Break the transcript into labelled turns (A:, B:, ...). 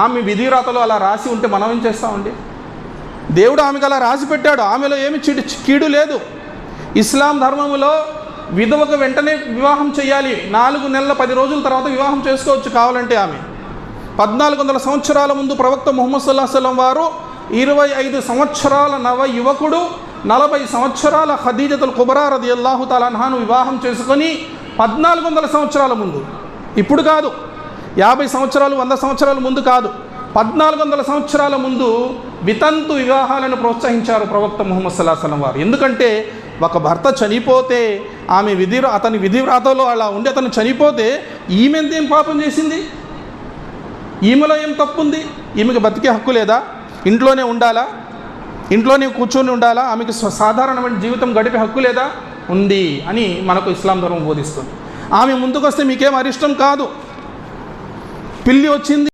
A: ఆమె విధిరాతలో అలా రాసి ఉంటే మనం ఏం చేస్తామండి? దేవుడు ఆమెకు అలా రాసి పెట్టాడు. ఆమెలో ఏమి కీడు లేదు. ఇస్లాం ధర్మములో విధవకు వెంటనే వివాహం చేయాలి. 4 నెలల 10 రోజుల తర్వాత వివాహం చేసుకోవచ్చు కావాలంటే. ఆమె 1400 సంవత్సరాల ముందు ప్రవక్త ముహమ్మద్ సల్లల్లాహు అలైహి వసల్లం వారు 25 సంవత్సరాల నవ యువకుడు 40 సంవత్సరాల ఖదీజతుల్ కుబ్రా రదియల్లాహు తఆలా అన్హాను వివాహం చేసుకొని 1400 సంవత్సరాల ముందు, ఇప్పుడు కాదు, 50 సంవత్సరాలు 100 సంవత్సరాల ముందు కాదు, 1400 సంవత్సరాల ముందు వితంతు వివాహాలను ప్రోత్సహించారు ప్రవక్త ముహమ్మద్ సల్లల్లాహు అలైహి వసల్లం వారు. ఎందుకంటే ఒక భర్త చనిపోతే ఆమె అతని విధివ్రాతలో అలా ఉండి అతను చనిపోతే ఈమె ఎంతేం పాపం చేసింది? ఈమెలో ఏం తప్పుంది? ఈమెకి బతికే హక్కు లేదా? ఇంట్లోనే ఉండాలా? ఇంట్లోనే కూర్చొని ఉండాలా? ఆమెకు సాధారణమైన జీవితం గడిపే హక్కు లేదా? ఉంది అని మనకు ఇస్లాం ధర్మం బోధిస్తుంది. ఆమె ముందుకొస్తే మీకేం అరిష్టం కాదు. పిల్లి వచ్చింది